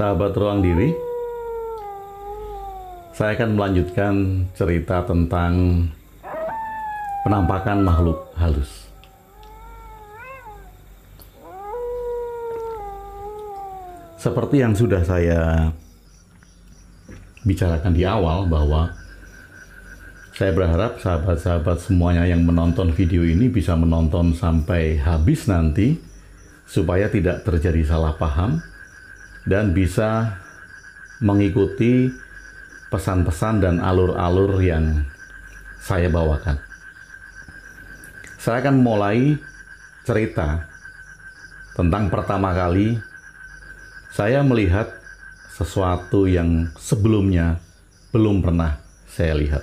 Sahabat Ruang Diri, saya akan melanjutkan cerita tentang penampakan makhluk halus. Seperti yang sudah saya bicarakan di awal, bahwa saya berharap sahabat-sahabat semuanya yang menonton video ini bisa menonton sampai habis nanti, supaya tidak terjadi salah paham dan bisa mengikuti pesan-pesan dan alur-alur yang saya bawakan. Saya akan mulai cerita tentang pertama kali saya melihat sesuatu yang sebelumnya belum pernah saya lihat.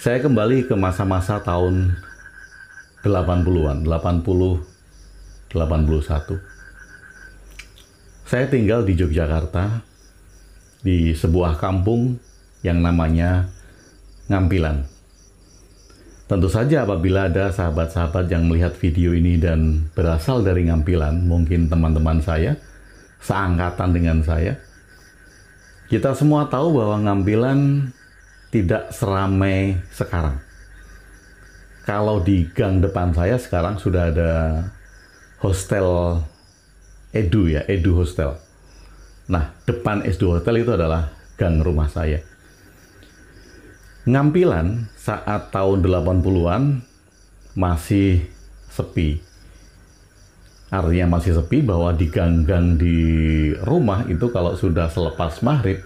Saya kembali ke masa-masa tahun 80-an, 80, 81. Saya tinggal di Yogyakarta, di sebuah kampung yang namanya Ngampilan. Tentu saja apabila ada sahabat-sahabat yang melihat video ini dan berasal dari Ngampilan, mungkin teman-teman saya, seangkatan dengan saya, kita semua tahu bahwa Ngampilan tidak seramai sekarang. Kalau di gang depan saya sekarang sudah ada hostel Edu ya, Edu Hostel. Nah, depan Edu Hotel itu adalah gang rumah saya. Ngampilan saat tahun 80-an masih sepi. Artinya masih sepi bahwa di gang-gang di rumah itu kalau sudah selepas maghrib,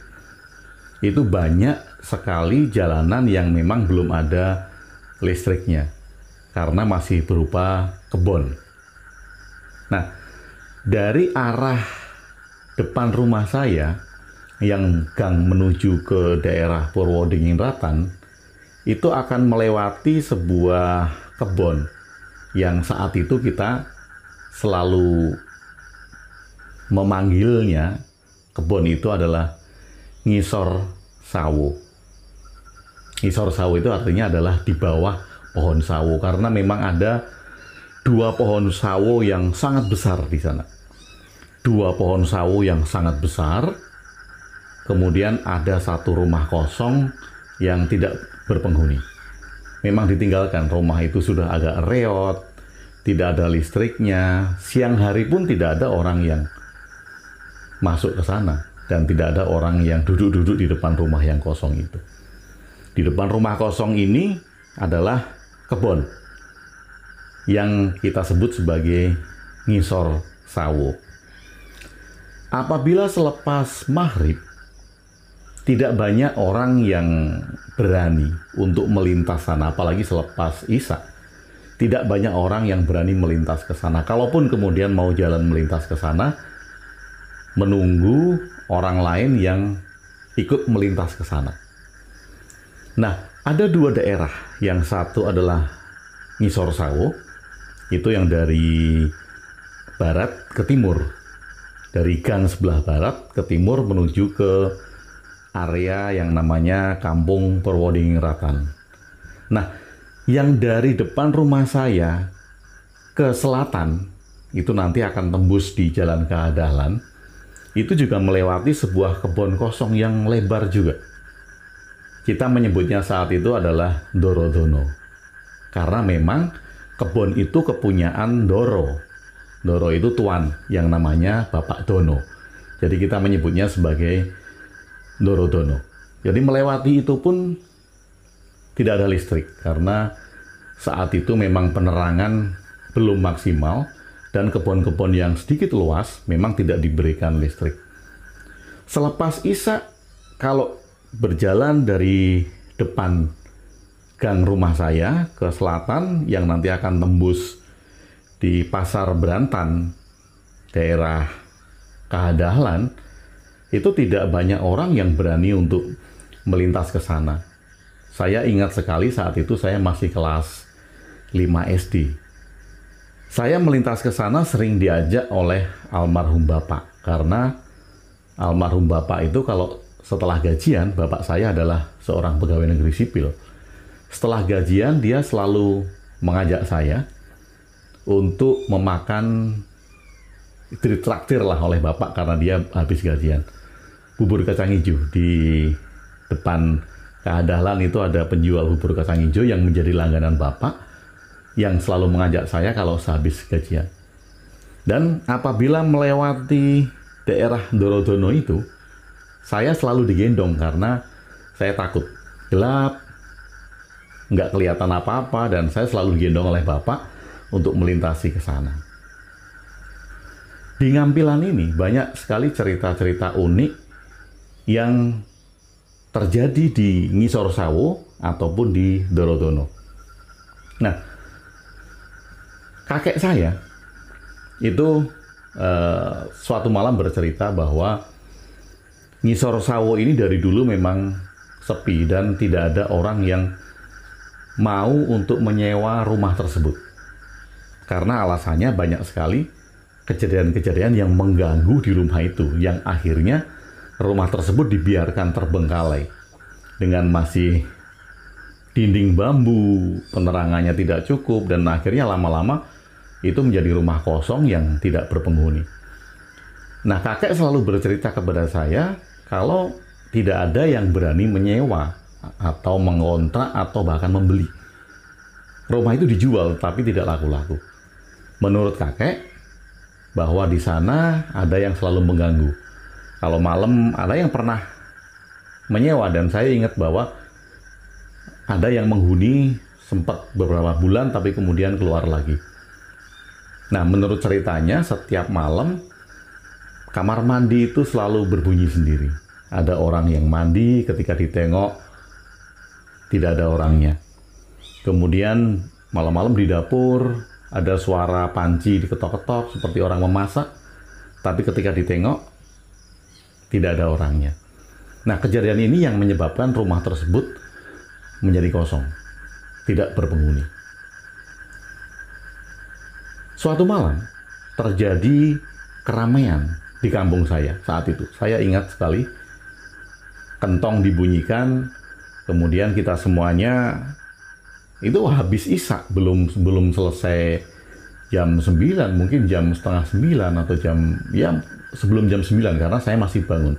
itu banyak sekali jalanan yang memang belum ada listriknya. Karena masih berupa kebun. Nah, dari arah depan rumah saya yang gang menuju ke daerah Purwodingin-Ratan itu akan melewati sebuah kebun yang saat itu kita selalu memanggilnya, kebun itu adalah Ngisor Sawo. Ngisor Sawo itu artinya adalah di bawah pohon sawo, karena memang ada dua pohon sawo yang sangat besar di sana. Dua pohon sawo yang sangat besar, kemudian ada satu rumah kosong yang tidak berpenghuni. Memang ditinggalkan, rumah itu sudah agak reot, tidak ada listriknya, siang hari pun tidak ada orang yang masuk ke sana, dan tidak ada orang yang duduk-duduk di depan rumah yang kosong itu. Di depan rumah kosong ini adalah kebun yang kita sebut sebagai Ngisor Sawo. Apabila selepas maghrib, tidak banyak orang yang berani untuk melintas sana, apalagi selepas Isya. Tidak banyak orang yang berani melintas ke sana. Kalaupun kemudian mau jalan melintas ke sana, menunggu orang lain yang ikut melintas ke sana. Nah, ada dua daerah. Yang satu adalah Ngisor Sawo, itu yang dari barat ke timur. Dari gang sebelah barat ke timur menuju ke area yang namanya Kampung Purwodingin-Ratan. Nah, yang dari depan rumah saya ke selatan, itu nanti akan tembus di Jalan Keadahlan, itu juga melewati sebuah kebun kosong yang lebar juga. Kita menyebutnya saat itu adalah Dorodono. Karena memang kebun itu kepunyaan Doro. Doro itu tuan yang namanya Bapak Dono. Jadi kita menyebutnya sebagai Dorodono. Jadi melewati itu pun tidak ada listrik, karena saat itu memang penerangan belum maksimal dan kebun-kebun yang sedikit luas memang tidak diberikan listrik. Selepas Isya, kalau berjalan dari depan gang rumah saya ke selatan yang nanti akan tembus di Pasar Berantan, daerah Keadahlan, itu tidak banyak orang yang berani untuk melintas ke sana. Saya ingat sekali saat itu saya masih kelas 5 SD. Saya melintas ke sana sering diajak oleh almarhum bapak, karena almarhum bapak itu kalau setelah gajian, bapak saya adalah seorang pegawai negeri sipil. Setelah gajian, dia selalu mengajak saya untuk memakan, ditraktir lah oleh bapak karena dia habis gajian, bubur kacang hijau. Di depan Keadalan itu ada penjual bubur kacang hijau yang menjadi langganan bapak, yang selalu mengajak saya kalau sehabis gajian. Dan apabila melewati daerah Dorodono itu, saya selalu digendong karena saya takut gelap, nggak kelihatan apa-apa, dan saya selalu digendong oleh bapak untuk melintasi ke sana. Di Ngampilan ini banyak sekali cerita-cerita unik yang terjadi di Ngisor Sawo ataupun di Dorodono. Nah, kakek saya itu suatu malam bercerita bahwa Ngisor Sawo ini dari dulu memang sepi dan tidak ada orang yang mau untuk menyewa rumah tersebut. Karena alasannya banyak sekali kejadian-kejadian yang mengganggu di rumah itu, yang akhirnya rumah tersebut dibiarkan terbengkalai dengan masih dinding bambu, penerangannya tidak cukup, dan akhirnya lama-lama itu menjadi rumah kosong yang tidak berpenghuni. Nah, kakek selalu bercerita kepada saya kalau tidak ada yang berani menyewa atau mengontrak atau bahkan membeli. Rumah itu dijual tapi tidak laku-laku. Menurut kakek, bahwa di sana ada yang selalu mengganggu. Kalau malam ada yang pernah menyewa, dan saya ingat bahwa ada yang menghuni sempat beberapa bulan tapi kemudian keluar lagi. Nah, menurut ceritanya setiap malam kamar mandi itu selalu berbunyi sendiri. Ada orang yang mandi, ketika ditengok tidak ada orangnya. Kemudian malam-malam di dapur ada suara panci diketok-ketok seperti orang memasak, tapi ketika ditengok tidak ada orangnya. Nah, kejadian ini yang menyebabkan rumah tersebut menjadi kosong, tidak berpenghuni. Suatu malam terjadi keramaian di kampung saya saat itu. Saya ingat sekali, kentong dibunyikan, kemudian kita semuanya itu habis Isya, belum selesai jam 9, mungkin jam setengah 9 atau sebelum jam 9, karena saya masih bangun.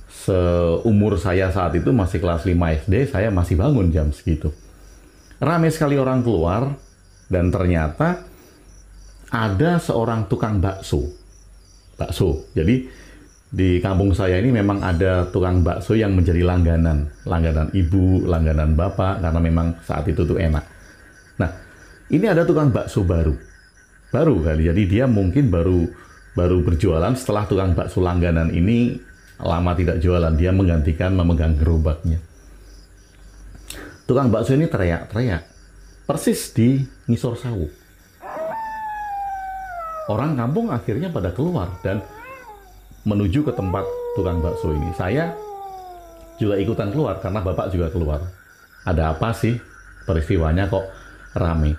Seumur saya saat itu masih kelas 5 SD, saya masih bangun jam segitu. Ramai sekali orang keluar, dan ternyata ada seorang tukang bakso. Jadi di kampung saya ini memang ada tukang bakso yang menjadi langganan ibu, langganan bapak, karena memang saat itu tuh enak. Nah, ini ada tukang bakso baru kali, jadi dia mungkin baru berjualan setelah tukang bakso langganan ini lama tidak jualan, dia menggantikan memegang gerobaknya. Tukang bakso ini teriak-teriak persis di Ngisor Sawo. Orang kampung akhirnya pada keluar dan menuju ke tempat tukang bakso ini. Saya juga ikutan keluar karena bapak juga keluar. Ada apa sih peristiwanya kok rame?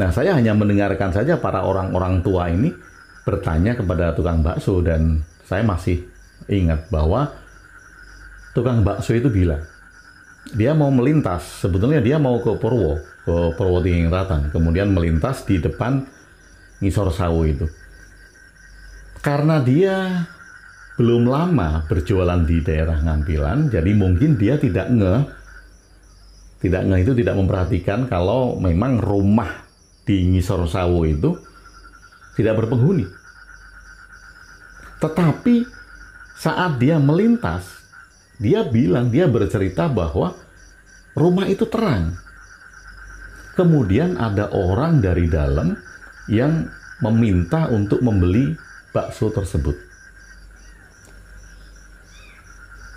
Nah, saya hanya mendengarkan saja para orang-orang tua ini bertanya kepada tukang bakso, dan saya masih ingat bahwa tukang bakso itu bilang dia mau melintas, sebetulnya dia mau ke Purwotingingrat, kemudian melintas di depan Ngisor Sawo itu. Karena dia belum lama berjualan di daerah Ngampilan, jadi mungkin dia tidak ngeh itu, tidak memperhatikan kalau memang rumah di Ngisor Sawo itu tidak berpenghuni. Tetapi saat dia melintas, dia bercerita bahwa rumah itu terang. Kemudian ada orang dari dalam yang meminta untuk membeli bakso tersebut.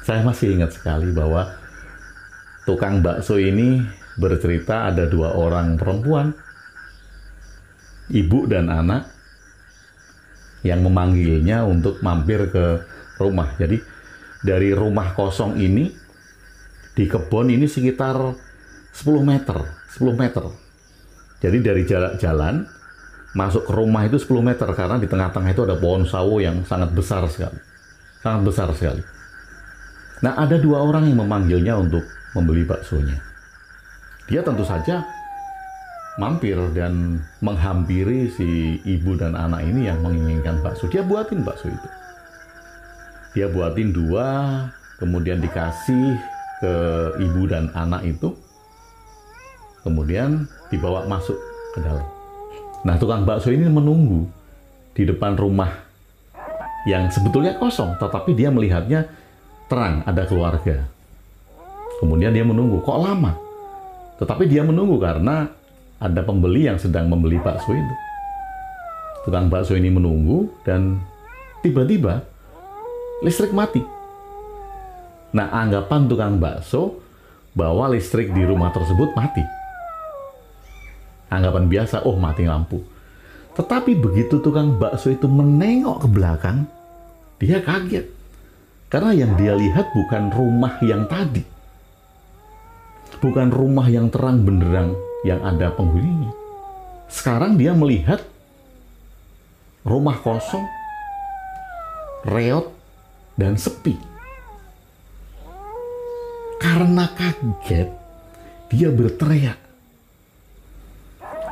Saya masih ingat sekali bahwa tukang bakso ini bercerita ada 2 orang perempuan, ibu dan anak, yang memanggilnya untuk mampir ke rumah. Jadi dari rumah kosong ini di kebun ini sekitar 10 meter. Jadi dari jalan masuk ke rumah itu 10 meter karena di tengah-tengah itu ada pohon sawo yang sangat besar sekali. Sangat besar sekali. Nah, ada 2 orang yang memanggilnya untuk membeli baksonya. Dia tentu saja mampir dan menghampiri si ibu dan anak ini yang menginginkan bakso. Dia buatin bakso itu. Dia buatin 2, kemudian dikasih ke ibu dan anak itu. Kemudian dibawa masuk ke dalam. Nah, tukang bakso ini menunggu di depan rumah yang sebetulnya kosong, tetapi dia melihatnya terang, ada keluarga. Kemudian dia menunggu, kok lama? Tetapi dia menunggu karena ada pembeli yang sedang membeli bakso itu. Tukang bakso ini menunggu dan tiba-tiba listrik mati. Nah, anggapan tukang bakso bahwa listrik di rumah tersebut mati. Anggapan biasa, oh mati lampu. Tetapi begitu tukang bakso itu menengok ke belakang, dia kaget. Karena yang dia lihat bukan rumah yang tadi. Bukan rumah yang terang benderang yang ada penghuninya. Sekarang dia melihat rumah kosong, reot, dan sepi. Karena kaget, dia berteriak.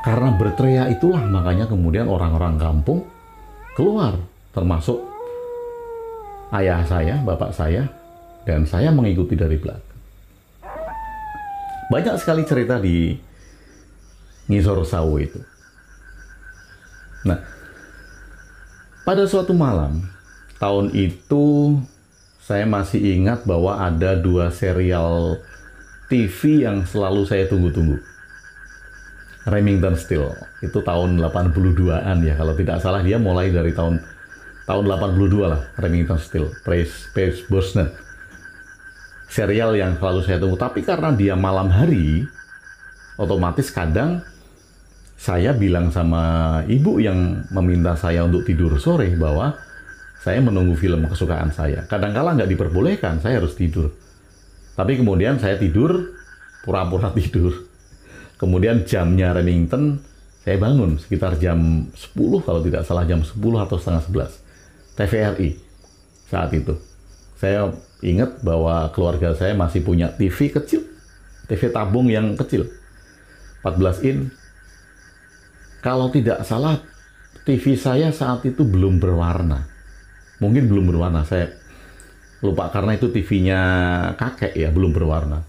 Karena berteriak itulah makanya kemudian orang-orang kampung keluar, termasuk ayah saya, bapak saya, dan saya mengikuti dari belakang. Banyak sekali cerita di Ngisor Sawo itu. Nah, pada suatu malam, tahun itu saya masih ingat bahwa ada 2 serial TV yang selalu saya tunggu-tunggu. Remington Steele, itu tahun 82-an ya, kalau tidak salah dia mulai dari tahun 82 lah, Remington Steele, Pierce Brosnan. Serial yang selalu saya tunggu, tapi karena dia malam hari, otomatis kadang saya bilang sama ibu yang meminta saya untuk tidur sore bahwa saya menunggu film kesukaan saya. Kadang-kala nggak diperbolehkan, saya harus tidur. Tapi kemudian saya tidur, pura-pura tidur. Kemudian jamnya Remington, saya bangun sekitar jam 10, kalau tidak salah jam 10 atau setengah 11. TVRI saat itu. Saya ingat bahwa keluarga saya masih punya TV kecil. TV tabung yang kecil. 14 in. Kalau tidak salah, TV saya saat itu belum berwarna. Mungkin belum berwarna, saya lupa karena itu TV-nya kakek ya, belum berwarna.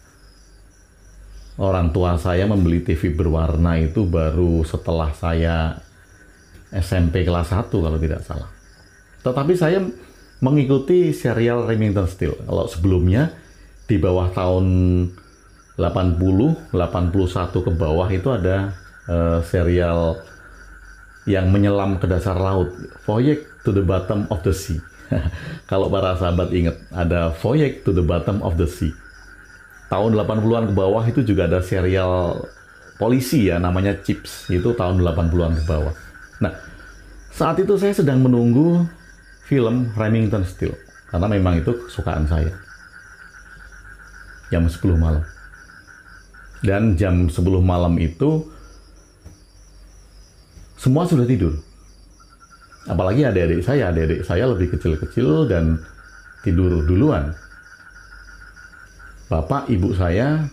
Orang tua saya membeli TV berwarna itu baru setelah saya SMP kelas 1 kalau tidak salah. Tetapi saya mengikuti serial Remington Steele. Kalau sebelumnya di bawah tahun 80, 81 ke bawah itu ada serial yang menyelam ke dasar laut, Voyage to the Bottom of the Sea. Kalau para sahabat ingat, ada Voyage to the Bottom of the Sea. Tahun 80-an ke bawah itu juga ada serial polisi ya, namanya Chips. Itu tahun 80-an ke bawah. Nah, saat itu saya sedang menunggu film Remington Steele. Karena memang itu kesukaan saya. Jam 10 malam. Dan jam 10 malam itu semua sudah tidur. Apalagi adik-adik saya lebih kecil-kecil dan tidur duluan. Bapak, ibu saya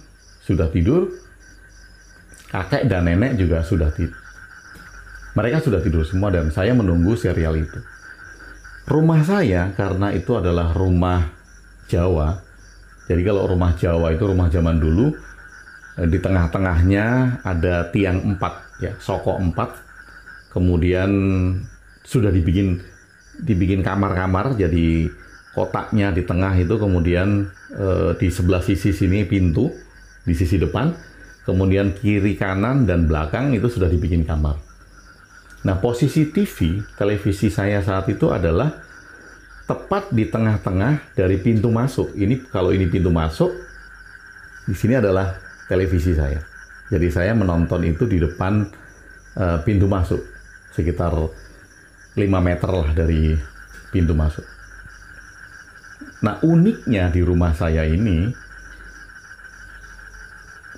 sudah tidur, kakek dan nenek juga sudah tidur. Mereka sudah tidur semua dan saya menunggu serial itu. Rumah saya, karena itu adalah rumah Jawa, jadi kalau rumah Jawa itu rumah zaman dulu, di tengah-tengahnya ada tiang 4, ya, soko 4, kemudian sudah dibikin kamar-kamar, jadi kotaknya di tengah itu, kemudian di sebelah sisi sini pintu, di sisi depan, kemudian kiri, kanan, dan belakang itu sudah dibikin kamar. Nah, posisi televisi saya saat itu adalah tepat di tengah-tengah dari pintu masuk. Kalau ini pintu masuk, di sini adalah televisi saya. Jadi saya menonton itu di depan pintu masuk, sekitar 5 meter lah dari pintu masuk. Nah, uniknya di rumah saya ini,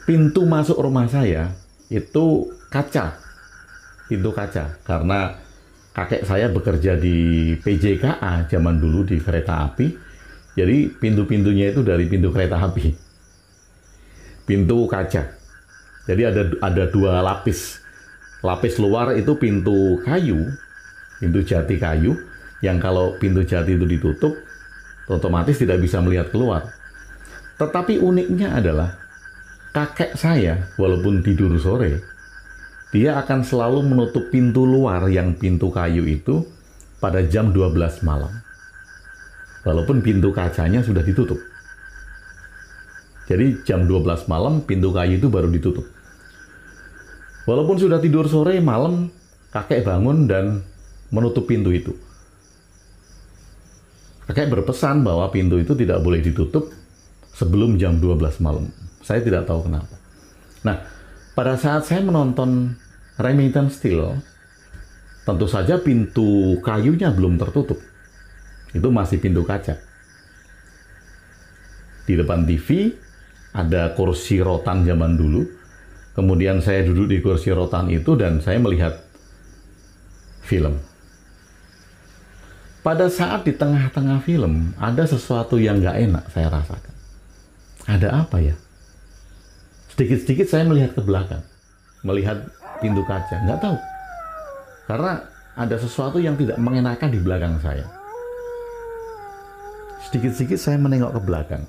pintu masuk rumah saya itu kaca. pintu kaca karena kakek saya bekerja di PJKA zaman dulu di kereta api. Jadi pintu-pintunya itu dari pintu kereta api. Pintu kaca. Jadi ada dua lapis. Lapis luar itu pintu kayu, pintu jati kayu, yang kalau pintu jati itu ditutup, otomatis tidak bisa melihat keluar. Tetapi uniknya adalah kakek saya, walaupun tidur sore, dia akan selalu menutup pintu luar yang pintu kayu itu pada jam 12 malam. Walaupun pintu kacanya sudah ditutup. Jadi jam 12 malam pintu kayu itu baru ditutup. Walaupun sudah tidur sore, malam kakek bangun dan menutup pintu itu. Kakek berpesan bahwa pintu itu tidak boleh ditutup sebelum jam 12 malam. Saya tidak tahu kenapa. Nah, pada saat saya menonton Remington Steele, tentu saja pintu kayunya belum tertutup. Itu masih pintu kaca. Di depan TV ada kursi rotan zaman dulu. Kemudian saya duduk di kursi rotan itu dan saya melihat film. Pada saat di tengah-tengah film, ada sesuatu yang nggak enak saya rasakan. Ada apa ya? Sedikit-sedikit saya melihat ke belakang. Melihat pintu kaca. Nggak tahu. Karena ada sesuatu yang tidak mengenakan di belakang saya. Sedikit-sedikit saya menengok ke belakang.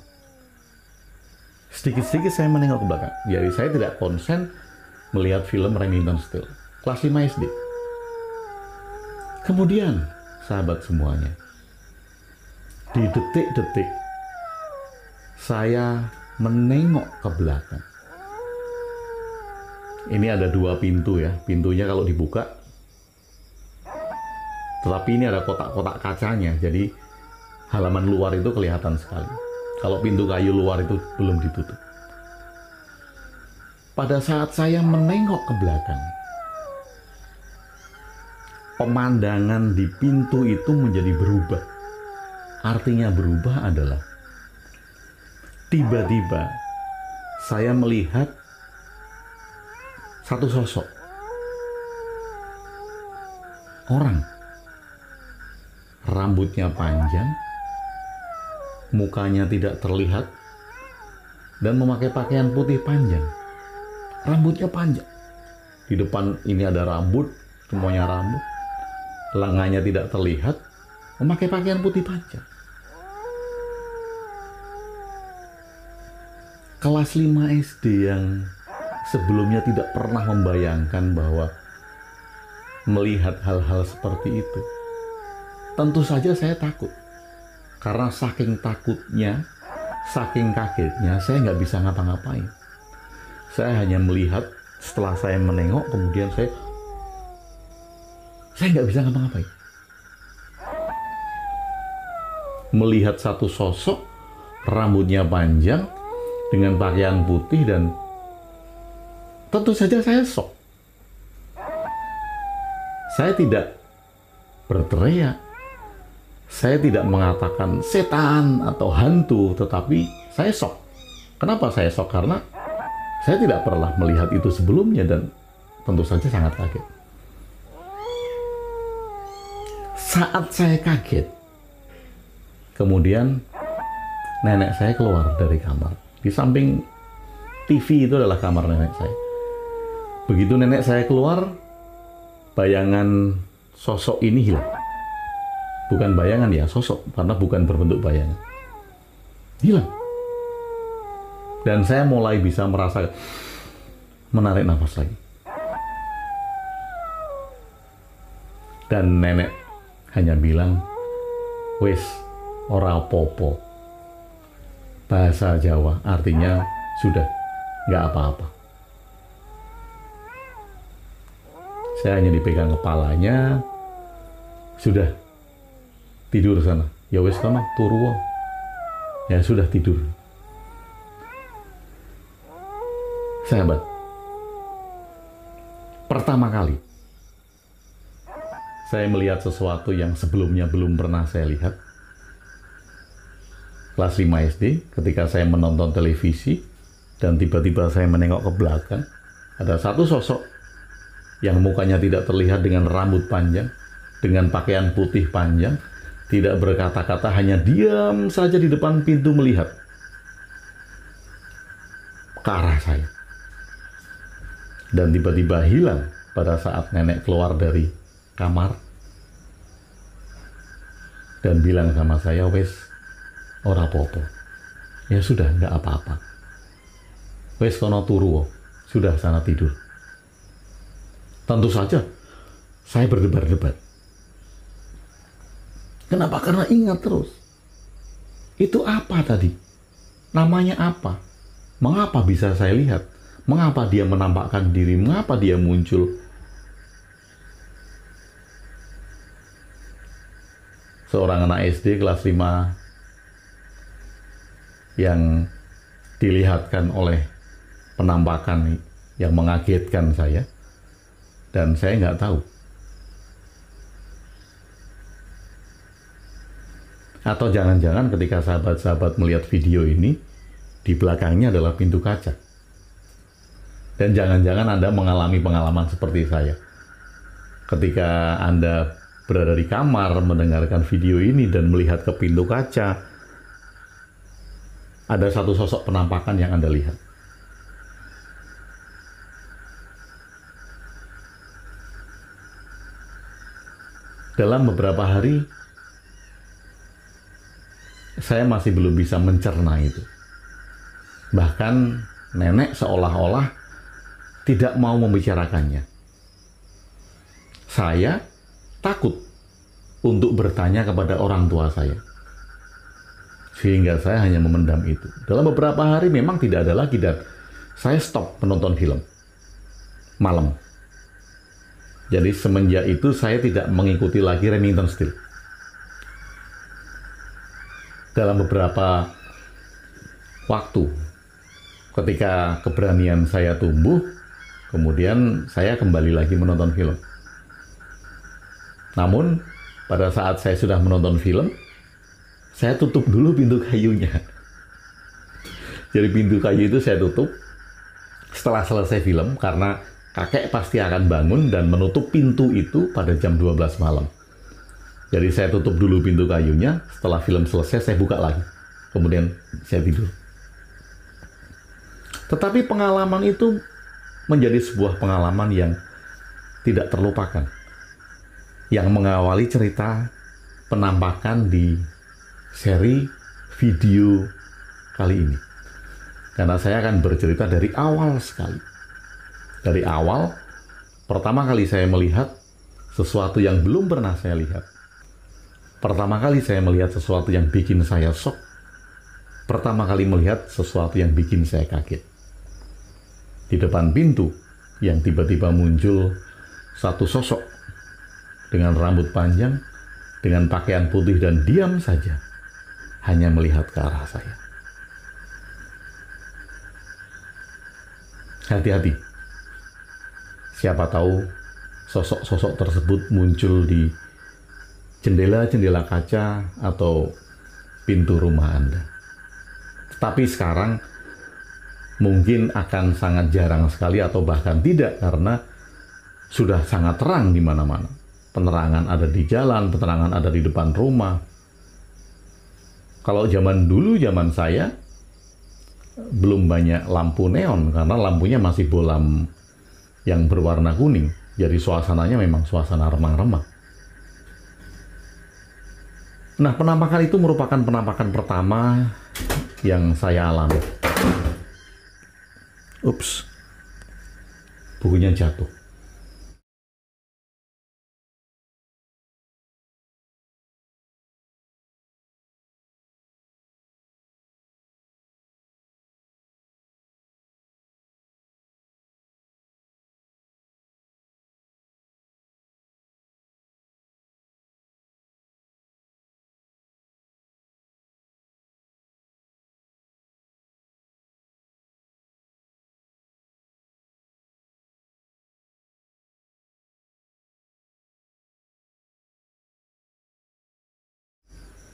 Sedikit-sedikit saya menengok ke belakang. Jadi saya tidak konsen melihat film Remington Steele. Kelas 5 SD. Kemudian, sahabat semuanya, di detik-detik saya menengok ke belakang. Ini ada dua pintu ya. Pintunya kalau dibuka, tetapi ini ada kotak-kotak kacanya. Jadi halaman luar itu kelihatan sekali. Kalau pintu kayu luar itu belum ditutup. Pada saat saya menengok ke belakang, pemandangan di pintu itu menjadi berubah. Artinya berubah adalah tiba-tiba saya melihat satu sosok orang, rambutnya panjang, mukanya tidak terlihat, dan memakai pakaian putih panjang. Rambutnya panjang. Di depan ini ada rambut, semuanya rambut. Lengannya tidak terlihat, memakai pakaian putih panjang. Kelas 5 SD yang sebelumnya tidak pernah membayangkan bahwa melihat hal-hal seperti itu. Tentu saja saya takut. Karena saking takutnya, saking kagetnya, saya nggak bisa ngapa-ngapain. Saya hanya melihat, setelah saya menengok, kemudian saya nggak bisa ngapa-ngapain. Melihat satu sosok, rambutnya panjang, dengan pakaian putih, dan tentu saja saya shock. Saya tidak berteriak. Saya tidak mengatakan setan atau hantu, tetapi saya shock. Kenapa saya shock? Karena saya tidak pernah melihat itu sebelumnya dan tentu saja sangat kaget. Saat saya kaget, kemudian nenek saya keluar dari kamar. Di samping TV itu adalah kamar nenek saya. Begitu nenek saya keluar, bayangan sosok ini hilang. Bukan bayangan ya, sosok, karena bukan berbentuk bayangan. Hilang. Dan saya mulai bisa merasa menarik nafas lagi. Dan nenek hanya bilang, wes, ora popo. Bahasa Jawa, artinya sudah, nggak apa-apa. Saya hanya dipegang kepalanya, sudah tidur sana. Ya wes kono turu. Ya sudah tidur. Sahabat, pertama kali saya melihat sesuatu yang sebelumnya belum pernah saya lihat. Kelas 5 SD, ketika saya menonton televisi dan tiba-tiba saya menengok ke belakang, ada satu sosok yang mukanya tidak terlihat dengan rambut panjang, dengan pakaian putih panjang, tidak berkata-kata, hanya diam saja di depan pintu melihat ke arah saya. Dan tiba-tiba hilang pada saat nenek keluar dari kamar dan bilang sama saya, wes, ora popo. Ya sudah, nggak apa-apa. Wes kono turu, sudah sana tidur. Tentu saja saya berdebar-debar. Kenapa? Karena ingat terus. Itu apa tadi? Namanya apa? Mengapa bisa saya lihat? Mengapa dia menampakkan diri? Mengapa dia muncul? Seorang anak SD kelas 5 yang dilihatkan oleh penampakan yang mengagetkan saya, dan saya nggak tahu. Atau jangan-jangan ketika sahabat-sahabat melihat video ini, di belakangnya adalah pintu kaca. Dan jangan-jangan Anda mengalami pengalaman seperti saya. Ketika Anda berada di kamar mendengarkan video ini dan melihat ke pintu kaca, ada satu sosok penampakan yang Anda lihat. Dalam beberapa hari, saya masih belum bisa mencerna itu. Bahkan nenek seolah-olah tidak mau membicarakannya. Saya takut untuk bertanya kepada orang tua saya. Sehingga saya hanya memendam itu. Dalam beberapa hari memang tidak ada lagi dan saya stop menonton film malam. Jadi semenjak itu saya tidak mengikuti lagi Remington Steele. Dalam beberapa waktu, ketika keberanian saya tumbuh, kemudian saya kembali lagi menonton film. Namun, pada saat saya sudah menonton film, saya tutup dulu pintu kayunya. Jadi pintu kayu itu saya tutup setelah selesai film, karena kakek pasti akan bangun dan menutup pintu itu pada jam 12 malam. Jadi saya tutup dulu pintu kayunya, setelah film selesai saya buka lagi. Kemudian saya tidur. Tetapi pengalaman itu menjadi sebuah pengalaman yang tidak terlupakan. Yang mengawali cerita penampakan di seri video kali ini. Karena saya akan bercerita dari awal sekali. Dari awal, pertama kali saya melihat sesuatu yang belum pernah saya lihat. Pertama kali saya melihat sesuatu yang bikin saya shock. Pertama kali melihat sesuatu yang bikin saya kaget. Di depan pintu yang tiba-tiba muncul satu sosok dengan rambut panjang, dengan pakaian putih dan diam saja, hanya melihat ke arah saya. Hati-hati. Siapa tahu sosok-sosok tersebut muncul di jendela-jendela kaca atau pintu rumah Anda. Tapi sekarang mungkin akan sangat jarang sekali atau bahkan tidak, karena sudah sangat terang di mana-mana. Penerangan ada di jalan, penerangan ada di depan rumah. Kalau zaman dulu, zaman saya, belum banyak lampu neon, karena lampunya masih bolam yang berwarna kuning. Jadi suasananya memang suasana remang-remang. Nah, penampakan itu merupakan penampakan pertama yang saya alami. Ups, bukunya jatuh.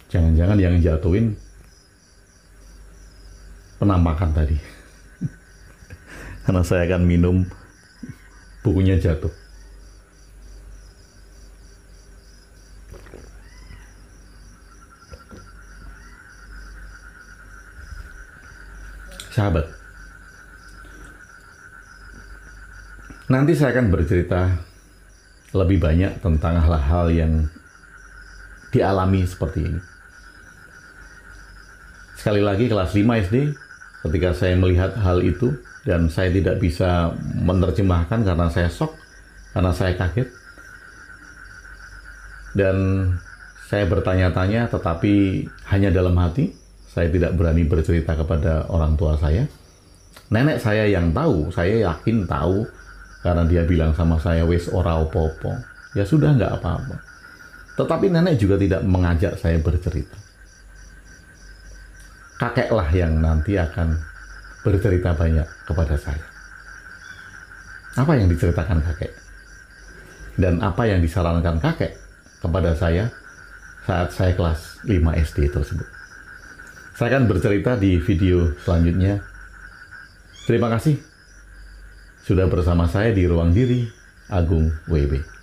Jangan-jangan yang jatuhin penampakan tadi. Karena saya akan minum, bukunya jatuh. Sahabat, nanti saya akan bercerita lebih banyak tentang hal-hal yang dialami seperti ini. Sekali lagi, kelas 5 SD, ketika saya melihat hal itu, dan saya tidak bisa menerjemahkan karena saya shock, karena saya kaget. Dan saya bertanya-tanya, tetapi hanya dalam hati. Saya tidak berani bercerita kepada orang tua saya. Nenek saya yang tahu, saya yakin tahu, karena dia bilang sama saya, wis ora opo-opo. Ya sudah, nggak apa-apa. Tetapi nenek juga tidak mengajak saya bercerita. Kakeklah yang nanti akan bercerita banyak kepada saya. Apa yang diceritakan kakek? Dan apa yang disarankan kakek kepada saya saat saya kelas 5 SD tersebut? Saya akan bercerita di video selanjutnya. Terima kasih sudah bersama saya di Ruang Diri Agung WB.